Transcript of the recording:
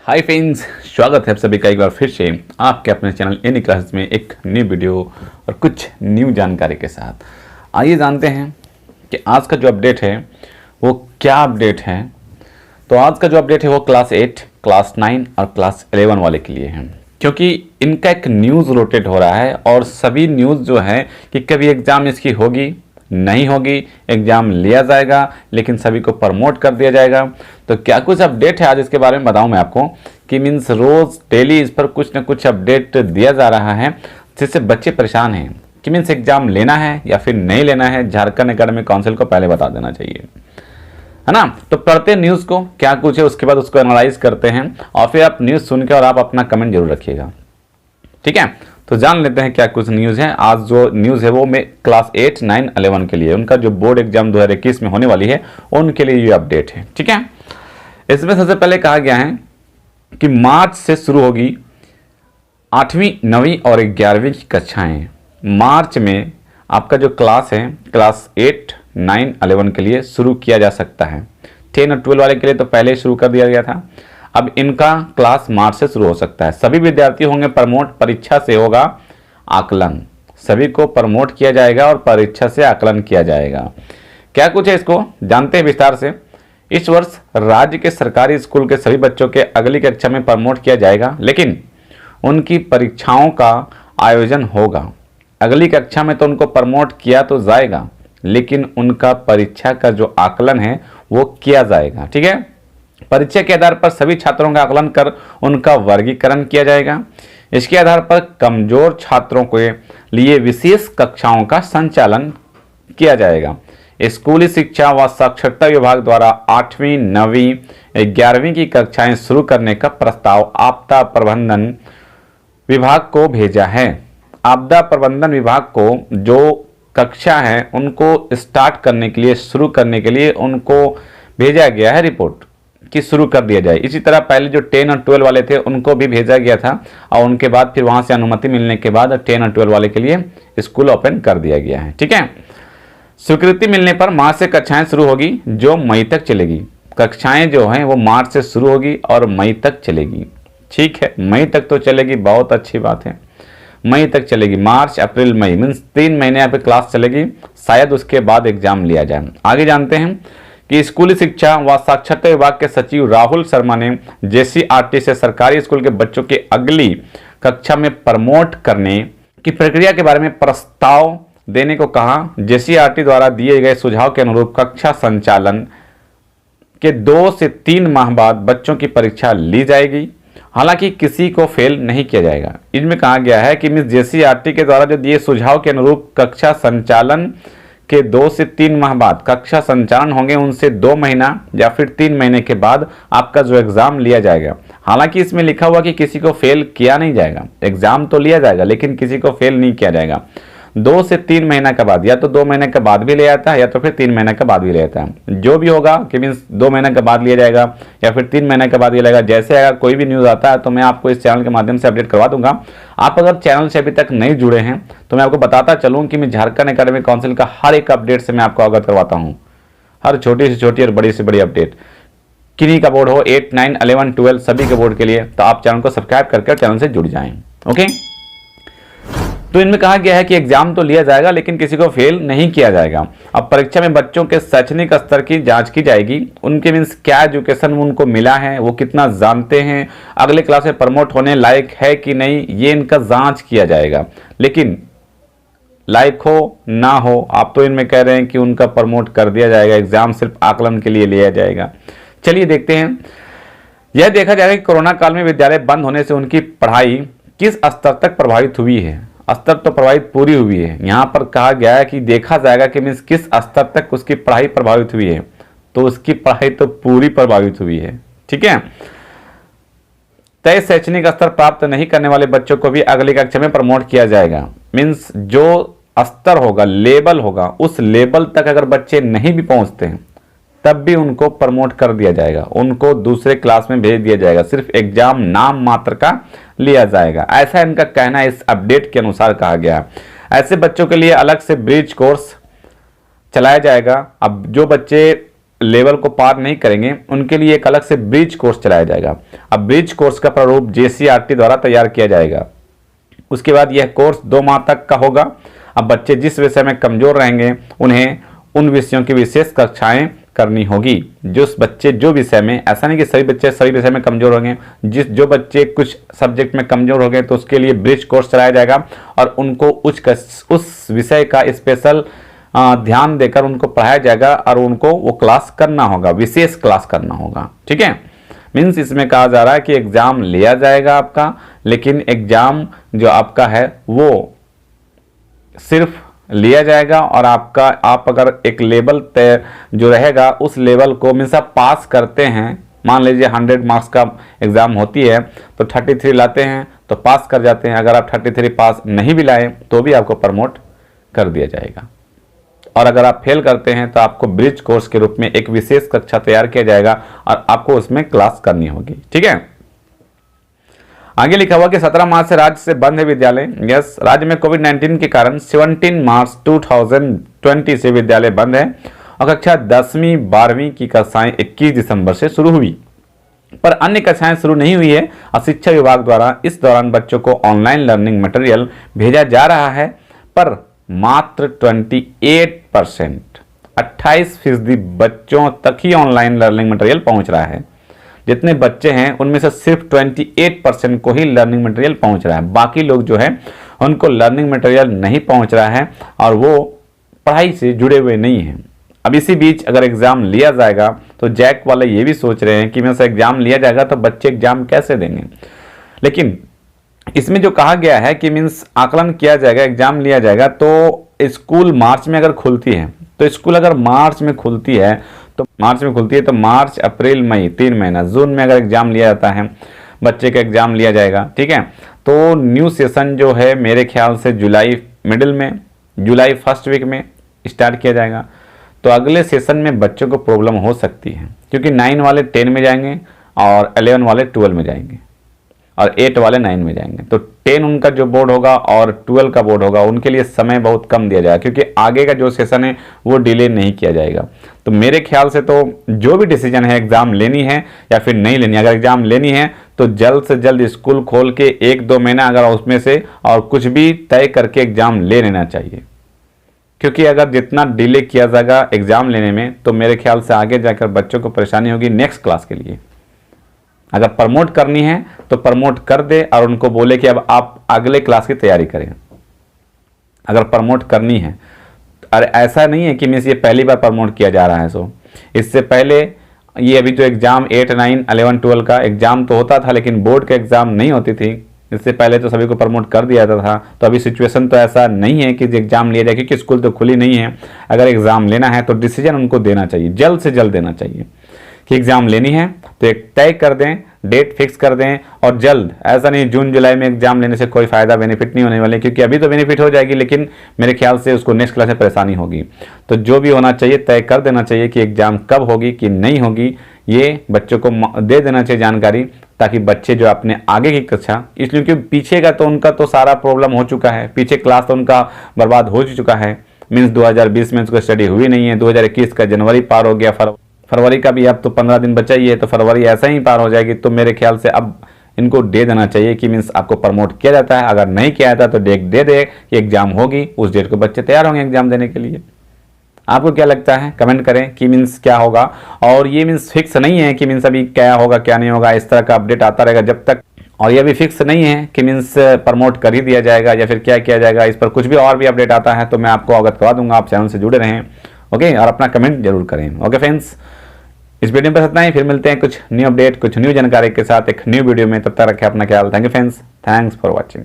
Hi friends, स्वागत है आप सभी का एक बार फिर से आपके अपने चैनल एनी क्लासेस में एक न्यू वीडियो और कुछ न्यू जानकारी के साथ। आइए जानते हैं कि आज का जो अपडेट है वो क्या अपडेट है। तो आज का जो अपडेट है वो क्लास 8, क्लास 9 और क्लास 11 वाले के लिए है, क्योंकि इनका एक न्यूज़ रोटेट हो रहा है और सभी न्यूज़ जो है कि कभी एग्ज़ाम इसकी होगी नहीं होगी, एग्ज़ाम लिया जाएगा लेकिन सभी को प्रमोट कर दिया जाएगा। तो क्या कुछ अपडेट है आज इसके बारे में बताऊं मैं आपको कि मीन्स रोज़ डेली इस पर कुछ ना कुछ अपडेट दिया जा रहा है, जिससे बच्चे परेशान हैं कि मीन्स एग्ज़ाम लेना है या फिर नहीं लेना है। झारखंड एकेडमिक काउंसिल को पहले बता देना चाहिए, है ना। तो पढ़ते हैं न्यूज़ को क्या कुछ है, उसके बाद उसको एनालाइज करते हैं और फिर आप न्यूज़ सुन के और आप अपना कमेंट जरूर रखिएगा, ठीक है। तो जान लेते हैं क्या कुछ न्यूज़ है। आज जो न्यूज़ है वो मैं क्लास 8, 9, 11 के लिए, उनका जो बोर्ड एग्जाम 2021 में होने वाली है उनके लिए ये अपडेट है, ठीक है। इसमें सबसे पहले कहा गया है कि मार्च से शुरू होगी 8वीं, 9वीं और 11वीं की कक्षाएं। मार्च में आपका जो क्लास है क्लास 8, 9, 11 के लिए शुरू किया जा सकता है। 10 और 12 वाले के लिए तो पहले शुरू कर दिया गया था, अब इनका क्लास मार्च से शुरू हो सकता है। सभी विद्यार्थी होंगे प्रमोट, परीक्षा से होगा आकलन, सभी को प्रमोट किया जाएगा और परीक्षा से आकलन किया जाएगा। क्या कुछ है इसको जानते हैं विस्तार से। इस वर्ष राज्य के सरकारी स्कूल के सभी बच्चों के अगली कक्षा में प्रमोट किया जाएगा, लेकिन उनकी परीक्षाओं का आयोजन होगा। अगली कक्षा में तो उनको प्रमोट किया तो जाएगा, लेकिन उनका परीक्षा का जो आकलन है वो किया जाएगा, ठीक है। परीक्षा के आधार पर सभी छात्रों का आकलन कर उनका वर्गीकरण किया जाएगा। इसके आधार पर कमजोर छात्रों के लिए विशेष कक्षाओं का संचालन किया जाएगा। स्कूली शिक्षा व साक्षरता विभाग द्वारा 8वीं, 9वीं, 11वीं की कक्षाएं शुरू करने का प्रस्ताव आपदा प्रबंधन विभाग को भेजा है। आपदा प्रबंधन विभाग को जो कक्षा है उनको स्टार्ट करने के लिए, शुरू करने के लिए उनको भेजा गया है रिपोर्ट कि शुरू कर दिया जाए। इसी तरह पहले जो 10 और 12 वाले थे उनको भी भेजा गया था और उनके बाद फिर वहां से अनुमति मिलने के बाद 10 और 12 वाले के लिए स्कूल ओपन कर दिया गया है, ठीक है। स्वीकृति मिलने पर मार्च से कक्षाएं शुरू होगी जो मई तक चलेगी। कक्षाएं जो हैं वो मार्च से शुरू होगी और मई तक चलेगी, ठीक है। मई तक तो चलेगी, बहुत अच्छी बात है, मई तक चलेगी। मार्च, अप्रैल, मई मीन्स 3 महीने यहाँ पे क्लास चलेगी, शायद उसके बाद एग्जाम लिया जाए। आगे जानते हैं कि स्कूली शिक्षा व साक्षरता विभाग के सचिव राहुल शर्मा ने JCRT से सरकारी स्कूल के बच्चों के अगली कक्षा में प्रमोट करने की प्रक्रिया के बारे में प्रस्ताव देने को कहा। JCRT द्वारा दिए गए सुझाव के अनुरूप कक्षा संचालन के 2 से 3 माह बाद बच्चों की परीक्षा ली जाएगी, हालांकि किसी को फेल नहीं किया जाएगा। इनमें कहा गया है कि JCRT के द्वारा जो दिए सुझाव के अनुरूप कक्षा संचालन के 2 से 3 माह बाद कक्षा संचालन होंगे, उनसे 2 महीना या फिर 3 महीने के बाद आपका जो एग्जाम लिया जाएगा। हालांकि इसमें लिखा हुआ कि किसी को फेल किया नहीं जाएगा, एग्जाम तो लिया जाएगा लेकिन किसी को फेल नहीं किया जाएगा। 2 से 3 महीना के बाद, या तो 2 महीने के बाद भी ले आता है या तो फिर 3 महीने के बाद भी ले आता है। जो भी होगा कि मीन्स 2 महीने के बाद लिया जाएगा या फिर 3 महीने के बाद लिया जाएगा। जैसे अगर कोई भी न्यूज़ आता है तो मैं आपको इस चैनल के माध्यम से अपडेट करवा दूंगा। आप अगर चैनल से अभी तक नहीं जुड़े हैं तो मैं आपको बताता चलूँ कि मैं झारखंड एकेडमिक काउंसिल का हर एक अपडेट से मैं आपको अवगत करवाता हूँ, हर छोटी से छोटी और बड़ी से बड़ी अपडेट। किन्हीं का बोर्ड हो 8, 9, 11, 12 सभी के बोर्ड के लिए, तो आप चैनल को सब्सक्राइब करके चैनल से जुड़ जाएं, ओके। तो इनमें कहा गया है कि एग्जाम तो लिया जाएगा लेकिन किसी को फेल नहीं किया जाएगा। अब परीक्षा में बच्चों के शैक्षणिक स्तर की जांच की जाएगी, उनके मीन्स क्या एजुकेशन उनको मिला है, वो कितना जानते हैं, अगले क्लास में प्रमोट होने लायक है कि नहीं, ये इनका जांच किया जाएगा। लेकिन लायक हो ना हो, आप तो इनमें कह रहे हैं कि उनका प्रमोट कर दिया जाएगा, एग्जाम सिर्फ आकलन के लिए लिया जाएगा। चलिए देखते हैं। यह देखा जाएगा कि कोरोना काल में विद्यालय बंद होने से उनकी पढ़ाई किस स्तर तक प्रभावित हुई है। स्तर तो प्रभावित पूरी हुई है, यहाँ पर कहा गया है कि देखा जाएगा कि मीन्स किस स्तर तक उसकी पढ़ाई प्रभावित हुई है, तो उसकी पढ़ाई तो पूरी प्रभावित हुई है, ठीक है। तय शैक्षणिक स्तर प्राप्त नहीं करने वाले बच्चों को भी अगली कक्षा में प्रमोट किया जाएगा। मीन्स जो स्तर होगा, लेवल होगा, उस लेवल तक अगर बच्चे नहीं भी पहुंचते हैं तब भी उनको प्रमोट कर दिया जाएगा, उनको दूसरे क्लास में भेज दिया जाएगा, सिर्फ एग्जाम नाम मात्र का लिया जाएगा, ऐसा इनका कहना इस अपडेट के अनुसार कहा गया। ऐसे बच्चों के लिए अलग से ब्रिज कोर्स चलाया जाएगा। अब जो बच्चे लेवल को पार नहीं करेंगे उनके लिए एक अलग से ब्रिज कोर्स चलाया जाएगा। अब ब्रिज कोर्स का प्रारूप JCERT द्वारा तैयार किया जाएगा। उसके बाद यह कोर्स 2 माह तक का होगा। अब बच्चे जिस विषय में कमजोर रहेंगे उन्हें उन विषयों की विशेष कक्षाएं करनी होगी। जो विषय में, ऐसा नहीं कि सभी बच्चे सभी विषय में कमजोर होंगे, जो बच्चे कुछ सब्जेक्ट में कमजोर हो गए तो उसके लिए ब्रिज कोर्स चलाया जाएगा और उनको उस विषय का स्पेशल ध्यान देकर उनको पढ़ाया जाएगा और उनको वो क्लास करना होगा, विशेष क्लास करना होगा। ठीक है, मीन्स इसमें कहा जा रहा है कि एग्जाम लिया जाएगा आपका, लेकिन एग्जाम जो आपका है वो सिर्फ लिया जाएगा और आप अगर एक लेवल तय जो रहेगा उस लेवल को मीन्स आप पास करते हैं, मान लीजिए 100 मार्क्स का एग्जाम होती है तो 33 लाते हैं तो पास कर जाते हैं। अगर आप 33 पास नहीं भी लाए तो भी आपको प्रमोट कर दिया जाएगा, और अगर आप फेल करते हैं तो आपको ब्रिज कोर्स के रूप में एक विशेष कक्षा तैयार किया जाएगा और आपको उसमें क्लास करनी होगी। ठीक है, आगे लिखा हुआ कि 17 मार्च से राज्य से बंद है विद्यालय। यस, राज्य में कोविड-19 के कारण 17 मार्च 2020 से विद्यालय बंद है और कक्षा 10वीं 12वीं की कक्षाएं 21 दिसंबर से शुरू हुई, पर अन्य कक्षाएं शुरू नहीं हुई है और शिक्षा विभाग द्वारा इस दौरान बच्चों को ऑनलाइन लर्निंग मटेरियल भेजा जा रहा है, पर मात्र 28% बच्चों तक ही ऑनलाइन लर्निंग मटेरियल पहुंच रहा है। जितने बच्चे हैं उनमें से सिर्फ 28% को ही लर्निंग मटेरियल पहुंच रहा है, बाकी लोग जो है उनको लर्निंग मटेरियल नहीं पहुंच रहा है और वो पढ़ाई से जुड़े हुए नहीं हैं। अब इसी बीच अगर एग्जाम लिया जाएगा तो जैक वाले ये भी सोच रहे हैं कि में से एग्जाम लिया जाएगा तो बच्चे एग्जाम कैसे देंगे, लेकिन इसमें जो कहा गया है कि मीन्स आकलन किया जाएगा, एग्जाम लिया जाएगा तो स्कूल मार्च में अगर खुलती है तो स्कूल अगर मार्च में खुलती है तो मार्च अप्रैल मई 3 महीना, जून में अगर एग्जाम लिया जाता है बच्चे का एग्जाम लिया जाएगा। ठीक है, तो न्यू सेशन जो है मेरे ख्याल से जुलाई मिडिल में, जुलाई फर्स्ट वीक में स्टार्ट किया जाएगा। तो अगले सेशन में बच्चों को प्रॉब्लम हो सकती है क्योंकि 9 वाले 10 में जाएंगे और 11 वाले 12 में जाएंगे और 8 वाले 9 में जाएंगे। तो 10 उनका जो बोर्ड होगा और 12 का बोर्ड होगा उनके लिए समय बहुत कम दिया जाएगा क्योंकि आगे का जो सेशन है वो डिले नहीं किया जाएगा। तो मेरे ख्याल से तो जो भी डिसीजन है एग्जाम लेनी है या फिर नहीं लेनी, अगर एग्जाम लेनी है तो जल्द से जल्द स्कूल खोल के 1-2 महीना अगर उसमें से और कुछ भी तय करके एग्जाम ले लेना चाहिए, क्योंकि अगर जितना डिले किया जाएगा एग्जाम लेने में तो मेरे ख्याल से आगे जाकर बच्चों को परेशानी होगी नेक्स्ट क्लास के लिए। अगर प्रमोट करनी है तो प्रमोट कर दे और उनको बोले कि अब आप अगले क्लास की तैयारी करें, अगर प्रमोट करनी है। और ऐसा नहीं है कि मीन्स ये पहली बार प्रमोट किया जा रहा है, सो इससे पहले ये अभी जो एग्जाम 8, 9, 11, 12 का एग्जाम तो होता था लेकिन बोर्ड का एग्जाम नहीं होती थी, इससे पहले तो सभी को प्रमोट कर दिया जाता था। तो अभी सिचुएशन तो ऐसा नहीं है कि एग्जाम लिया जाए क्योंकि स्कूल तो खुली नहीं है। अगर एग्जाम लेना है तो डिसीजन उनको देना चाहिए, जल्द से जल्द देना चाहिए कि एग्जाम लेनी है तो एक तय कर दें, डेट फिक्स कर दें और जल्द। ऐसा नहीं जून जुलाई में एग्जाम लेने से कोई फायदा बेनिफिट नहीं होने वाले, क्योंकि अभी तो बेनिफिट हो जाएगी लेकिन मेरे ख्याल से उसको नेक्स्ट क्लास में परेशानी होगी। तो जो भी होना चाहिए तय कर देना चाहिए कि एग्जाम कब होगी कि नहीं होगी, ये बच्चों को दे देना चाहिए जानकारी, ताकि बच्चे जो अपने आगे की कक्षा, इसलिए क्योंकि पीछे का तो उनका तो सारा प्रॉब्लम हो चुका है, पीछे क्लास तो उनका बर्बाद हो चुका है। मीन्स 2020 में उसको स्टडी हुई नहीं है, 2021 का जनवरी पार हो गया, फरवरी का भी अब तो 15 दिन बचा ही है, तो फरवरी ऐसा ही पार हो जाएगी। तो मेरे ख्याल से अब इनको दे देना चाहिए कि मीन्स आपको प्रमोट किया जाता है, अगर नहीं किया जाता तो डेट दे दे कि एग्जाम होगी, उस डेट को बच्चे तैयार होंगे एग्जाम देने के लिए। आपको क्या लगता है कमेंट करें कि मीन्स क्या होगा। और ये मीन्स फिक्स नहीं है कि मीन्स अभी क्या होगा क्या नहीं होगा, इस तरह का अपडेट आता रहेगा जब तक। और ये भी फिक्स नहीं है कि मीन्स प्रमोट कर ही दिया जाएगा या फिर क्या किया जाएगा, इस पर कुछ भी और भी अपडेट आता है तो मैं आपको अवगत करवा दूंगा। आप चैनल से जुड़े रहें, ओके, और अपना कमेंट जरूर करें। ओके फ्रेंड्स, इस वीडियो में बस इतना ही, फिर मिलते हैं कुछ न्यू अपडेट, कुछ न्यू जानकारी के साथ एक न्यू वीडियो में। तब तक रखें अपना ख्याल। Thank you friends, thanks for watching.